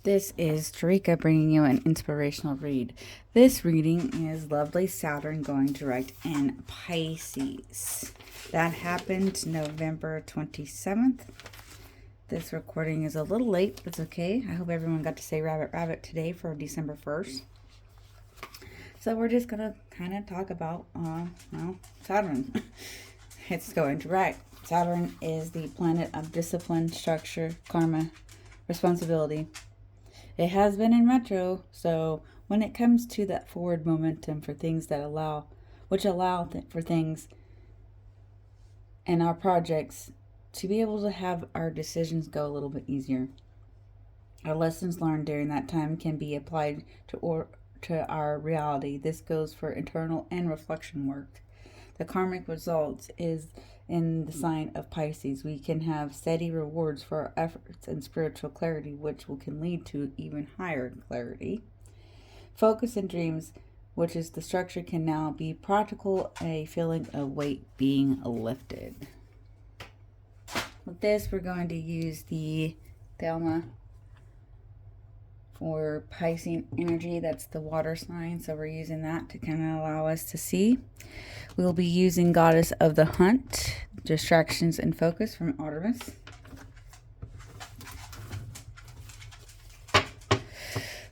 This is Tarika bringing you an inspirational read. This reading is lovely Saturn going direct in Pisces. That happened November 27th. This recording is a little late, but it's okay. I hope everyone got to say rabbit rabbit today for December 1st. So we're just going to kind of talk about, Saturn. It's going direct. Saturn is the planet of discipline, structure, karma, responsibility. It has been in retro, so when it comes to that forward momentum for things that allow for things and our projects to be able to have our decisions go a little bit easier. Our lessons learned during that time can be applied to our reality. This goes for internal and reflection work. The karmic results is in the sign of Pisces. We can have steady rewards for our efforts and spiritual clarity, which can lead to even higher clarity. Focus and dreams, which is the structure, can now be practical, a feeling of weight being lifted. With this, we're going to use the Thelma for Piscean energy. That's the water sign, so we're using that to kind of allow us to see. We'll be using Goddess of the Hunt, Distractions and Focus from Artemis.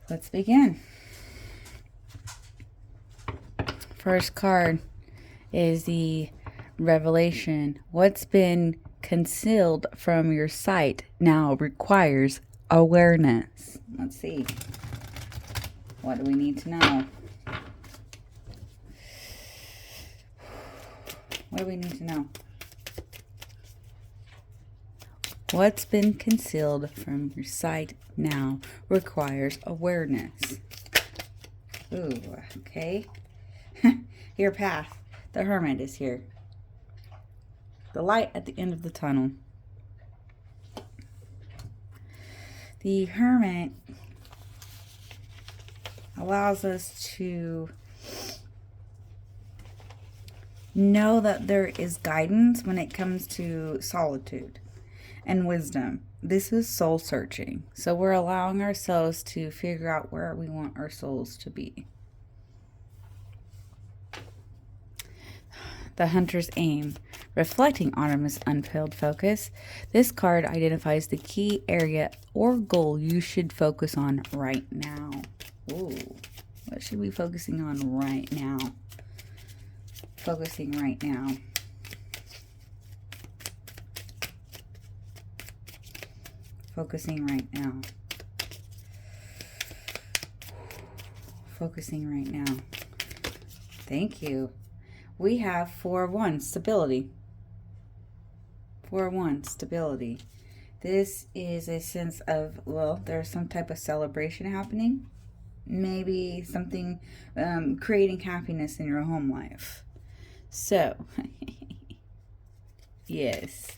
Let's begin. First card is the Revelation. What's been concealed from your sight now requires awareness. Let's see. What do we need to know? What do we need to know? What's been concealed from your sight now requires awareness. Ooh, okay. Your path. The Hermit is here. The light at the end of the tunnel. The Hermit allows us to know that there is guidance when it comes to solitude and wisdom. This is soul searching. So we're allowing ourselves to figure out where we want our souls to be. The Hunter's Aim, reflecting Artemis' unfilled focus. This card identifies the key area or goal you should focus on right now. Ooh, what should we be focusing on right now? Focusing right now. Focusing right now. Focusing right now. Thank you. We have 4-1, stability. 4-1, stability. This is a sense of, well, there's some type of celebration happening. Maybe something creating happiness in your home life. So, yes.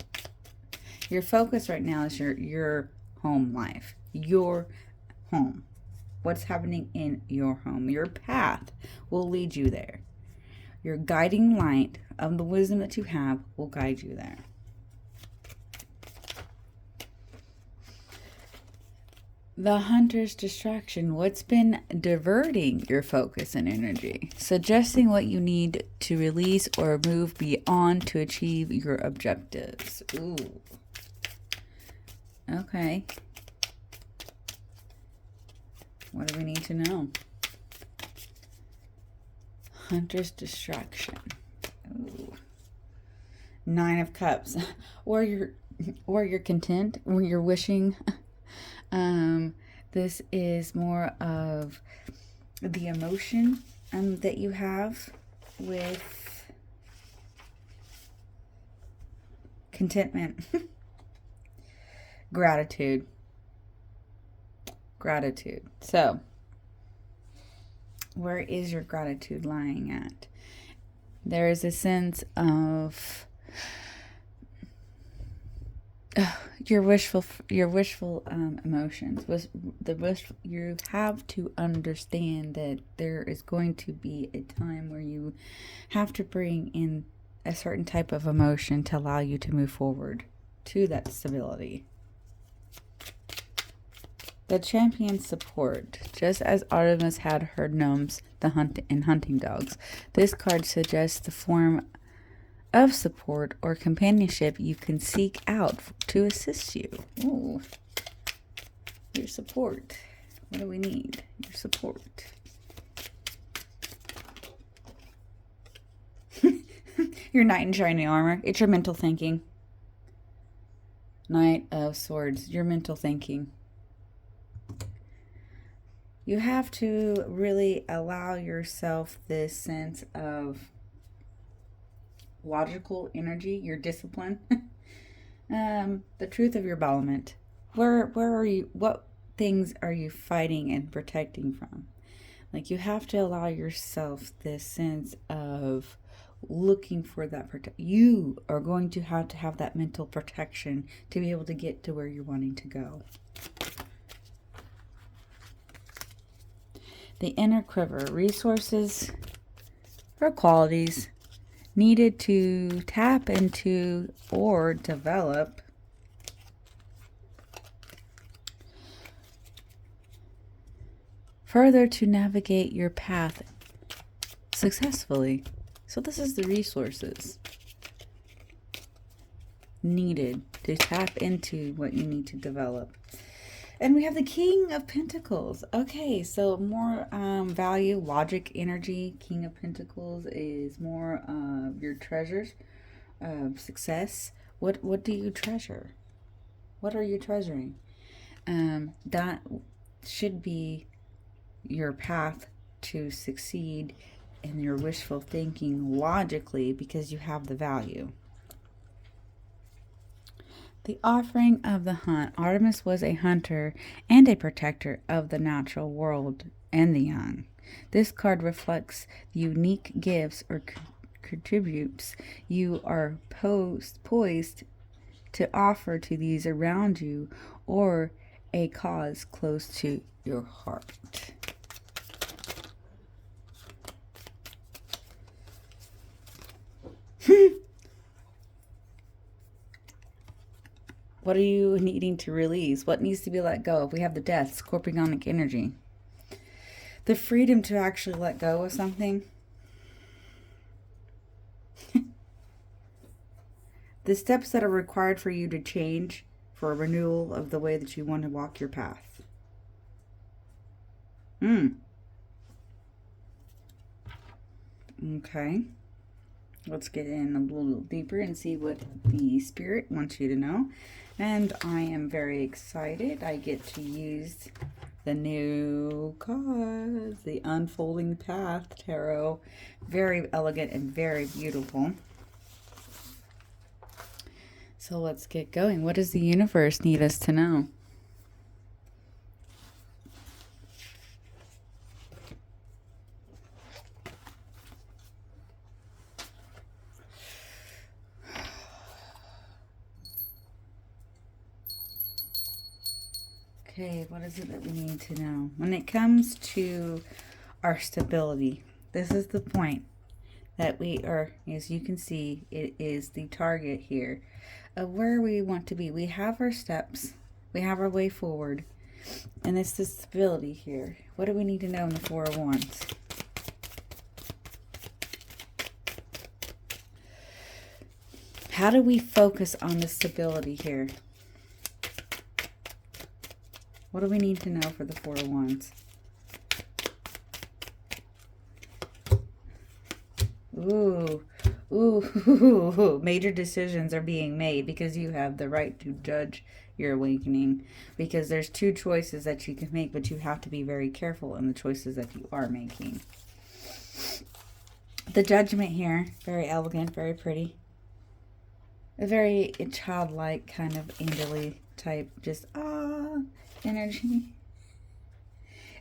Your focus right now is your home life. Your home. What's happening in your home. Your path will lead you there. Your guiding light of the wisdom that you have will guide you there. The Hunter's Distraction. What's been diverting your focus and energy? Suggesting what you need to release or move beyond to achieve your objectives. Ooh. Okay. What do we need to know? Hunter's Distraction. Ooh. 9 of Cups. Or you're content, or you're wishing. This is more of the emotion that you have with contentment. Gratitude. So, where is your gratitude lying at? There is a sense of your wishful emotions. You have to understand that there is going to be a time where you have to bring in a certain type of emotion to allow you to move forward to that stability. The champion support. Just as Artemis had her gnomes and hunting dogs, this card suggests the form of support or companionship you can seek out to assist you. Ooh. Your support. What do we need? Your support. Your knight in shining armor. It's your mental thinking. Knight of Swords. Your mental thinking. You have to really allow yourself this sense of logical energy, your discipline. The truth of your element. Where are you? What things are you fighting and protecting from? Like, you have to allow yourself this sense of looking for that you are going to have that mental protection to be able to get to where you're wanting to go. The inner quiver. Resources or qualities needed to tap into or develop further to navigate your path successfully. So this is the resources needed to tap into what you need to develop. And we have the King of Pentacles. Okay, so more value, logic, energy. King of Pentacles is more of your treasures, success. What do you treasure? What are you treasuring? That should be your path to succeed in your wishful thinking logically, because you have the value. The offering of the hunt. Artemis was a hunter and a protector of the natural world and the young. This card reflects the unique gifts or contributes you are poised to offer to these around you or a cause close to your heart. What are you needing to release? What needs to be let go? If we have the death, scorpionic energy. The freedom to actually let go of something. The steps that are required for you to change for a renewal of the way that you want to walk your path. Okay. Let's get in a little deeper and see what the Spirit wants you to know. And I am very excited. I get to use the new cards, the Unfolding Path Tarot. Very elegant and very beautiful. So let's get going. What does the universe need us to know? Okay, what is it that we need to know? When it comes to our stability, this is the point that we are, as you can see, it is the target here of where we want to be. We have our steps, we have our way forward, and it's the stability here. What do we need to know in the Four of Wands? How do we focus on the stability here? What do we need to know for the Four of Wands? Ooh, major decisions are being made because you have the right to judge your awakening. Because there's two choices that you can make, but you have to be very careful in the choices that you are making. The Judgment here, very elegant, very pretty. A very childlike kind of angelly type, just energy.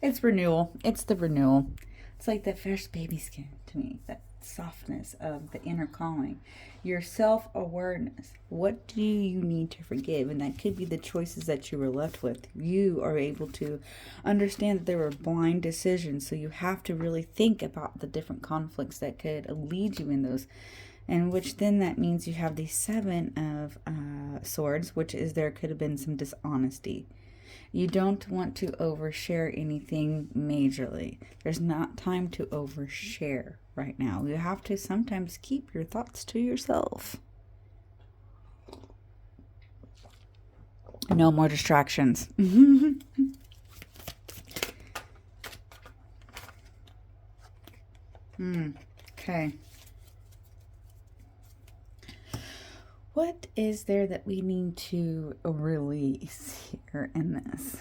It's renewal. It's the renewal. It's like that fresh baby skin to me. That softness of the inner calling. Your self-awareness. What do you need to forgive? And that could be the choices that you were left with. You are able to understand that there were blind decisions. So you have to really think about the different conflicts that could lead you in those. And which then that means you have the Seven of Swords, which is there could have been some dishonesty. You don't want to overshare anything majorly. There's not time to overshare right now. You have to sometimes keep your thoughts to yourself. No more distractions. Okay. What is there that we need to release here in this?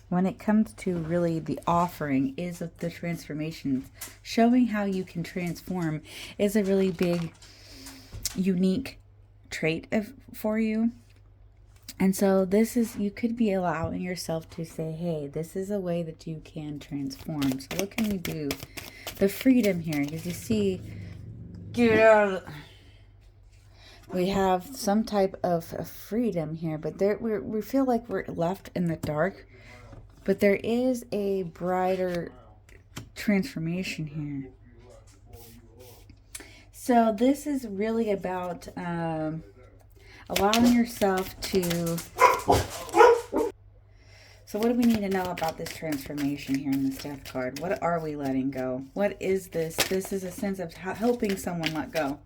When it comes to really the offering is of the transformations, showing how you can transform is a really big, unique trait for you. And so this is, you could be allowing yourself to say, hey, this is a way that you can transform. So what can we do? The freedom here, because you see, get out. We have some type of freedom here, but there we feel like we're left in the dark. But there is a brighter transformation here. So this is really about allowing yourself to... So what do we need to know about this transformation here in this Death card? What are we letting go? What is this? This is a sense of helping someone let go.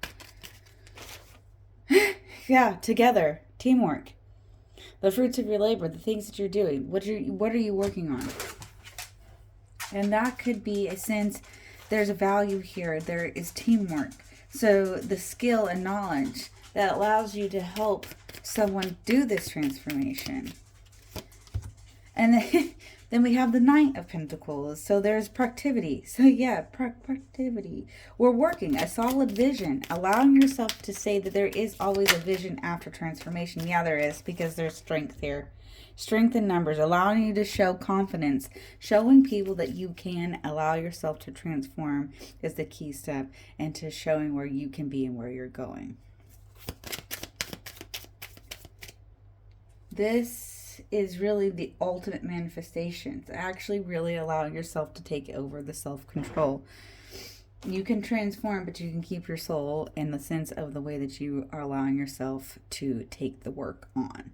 Yeah, together. Teamwork. The fruits of your labor, the things that you're doing. What are you working on? And that could be a sense, there's a value here. There is teamwork. So the skill and knowledge that allows you to help someone do this transformation. And then we have the Knight of Pentacles. So there's productivity. So yeah, productivity. We're working a solid vision. Allowing yourself to say that there is always a vision after transformation. Yeah, there is, because there's strength here. Strength in numbers. Allowing you to show confidence. Showing people that you can allow yourself to transform is the key step into showing where you can be and where you're going. This is really the ultimate manifestation. It's actually really allowing yourself to take over the self-control. You can transform, but you can keep your soul in the sense of the way that you are allowing yourself to take the work on.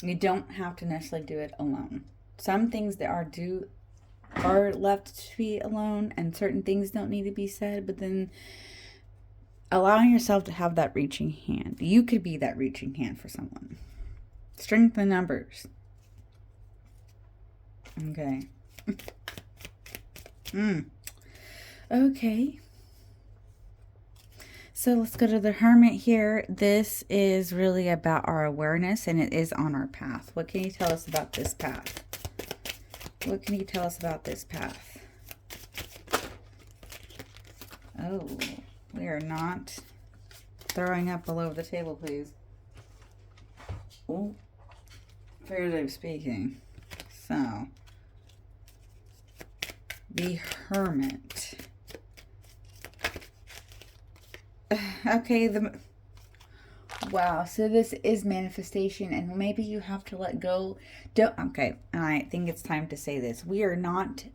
You don't have to necessarily do it alone. Some things that are left to be alone, and certain things don't need to be said, but then allowing yourself to have that reaching hand. You could be that reaching hand for someone. Strength in numbers. Okay. Okay. So let's go to the Hermit here. This is really about our awareness, and it is on our path. What can you tell us about this path? What can you tell us about this path? Oh, we are not throwing up all over the table, please. Oh, figuratively speaking. So, the Hermit. Okay, wow, so this is manifestation, and maybe you have to let go. Okay, I think it's time to say this. We are not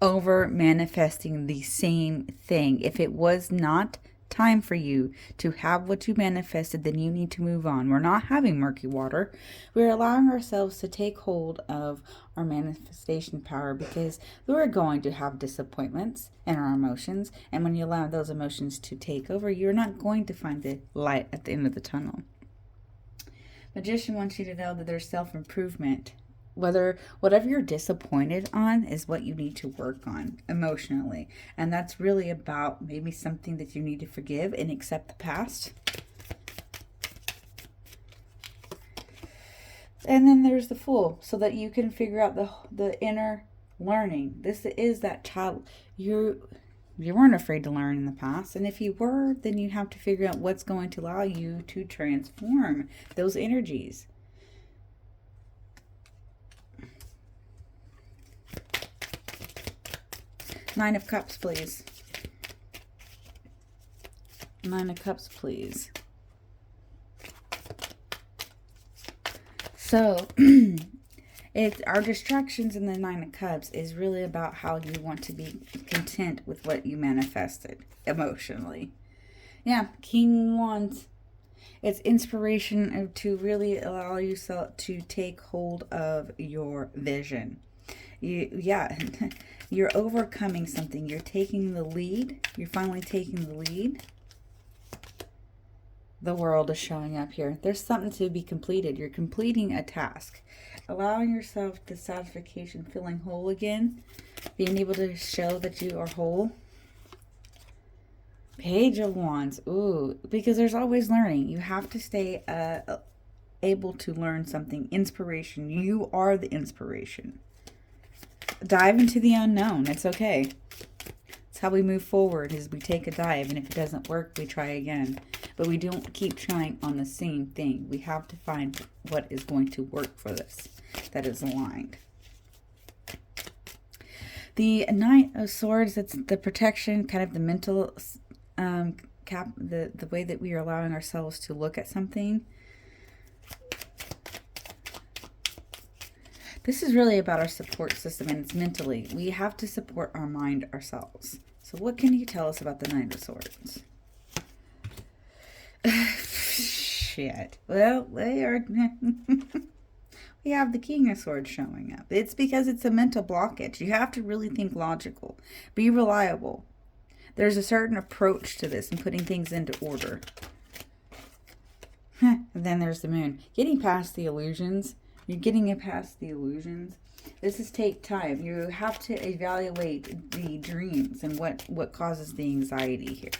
over manifesting the same thing. If it was not time for you to have what you manifested, then you need to move on. We're not having murky water. We're allowing ourselves to take hold of our manifestation power, because we're going to have disappointments in our emotions, and when you allow those emotions to take over, you're not going to find the light at the end of the tunnel. Magician wants you to know that there's self-improvement. Whatever you're disappointed on is what you need to work on emotionally. And that's really about maybe something that you need to forgive and accept the past. And then there's the Fool, so that you can figure out the inner learning. This is that child. You weren't afraid to learn in the past. And if you were, then you have to figure out what's going to allow you to transform those energies. Nine of Cups, please. Nine of Cups, please. So, our distractions in the Nine of Cups is really about how you want to be content with what you manifested emotionally. Yeah, King Wands. It's inspiration to really allow yourself to take hold of your vision. Yeah, you're overcoming something. You're taking the lead. You're finally taking the lead. The world is showing up here. There's something to be completed. You're completing a task. Allowing yourself the satisfaction, feeling whole again. Being able to show that you are whole. Page of Wands. Ooh, because there's always learning. You have to stay able to learn something. Inspiration. You are the inspiration. Dive into the unknown. It's okay. It's how we move forward, is we take a dive, and if it doesn't work, we try again. But we don't keep trying on the same thing. We have to find what is going to work for this, that is aligned. The Knight of Swords, that's the protection, kind of the mental the way that we are allowing ourselves to look at something. This is really about our support system, and it's mentally. We have to support our mind ourselves. So what can you tell us about the Knight of Swords? Shit. Well, they are... we have the King of Swords showing up. It's because it's a mental blockage. You have to really think logical. Be reliable. There's a certain approach to this and putting things into order. And then there's the Moon. Getting past the illusions. You're getting it past the illusions. This is take time. You have to evaluate the dreams and what causes the anxiety here.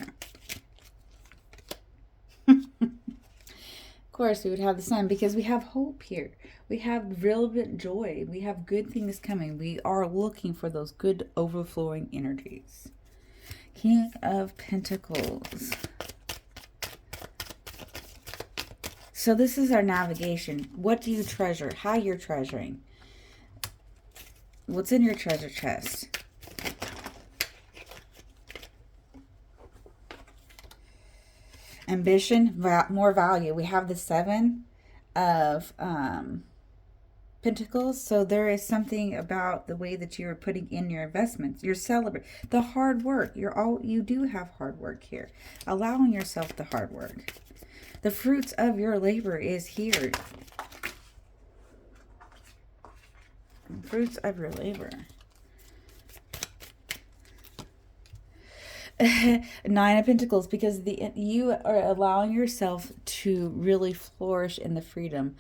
Of course, we would have the Sun because we have hope here. We have real bit joy. We have good things coming. We are looking for those good overflowing energies. King of Pentacles. So this is our navigation. What do you treasure? How you're treasuring. What's in your treasure chest? Ambition, more value. We have the Seven of Pentacles. So there is something about the way that you're putting in your investments. You're celebrating the hard work. You do have hard work here. Allowing yourself the hard work. The fruits of your labor is here. Fruits of your labor. Nine of Pentacles, because you are allowing yourself to really flourish in the freedom.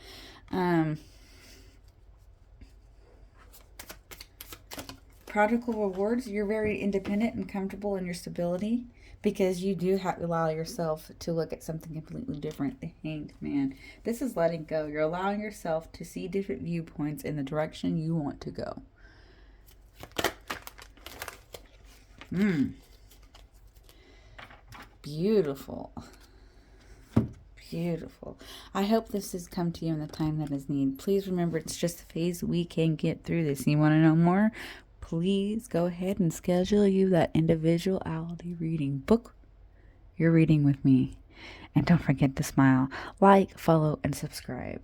Prodigal rewards. You're very independent and comfortable in your stability because you do allow yourself to look at something completely different. The Hanged Man. This is letting go. You're allowing yourself to see different viewpoints in the direction you want to go. Beautiful. Beautiful. I hope this has come to you in the time that is needed. Please remember, it's just a phase. We can get through this. You want to know more? Please go ahead and schedule you that individuality reading. Book your reading with me. And don't forget to smile, like, follow, and subscribe.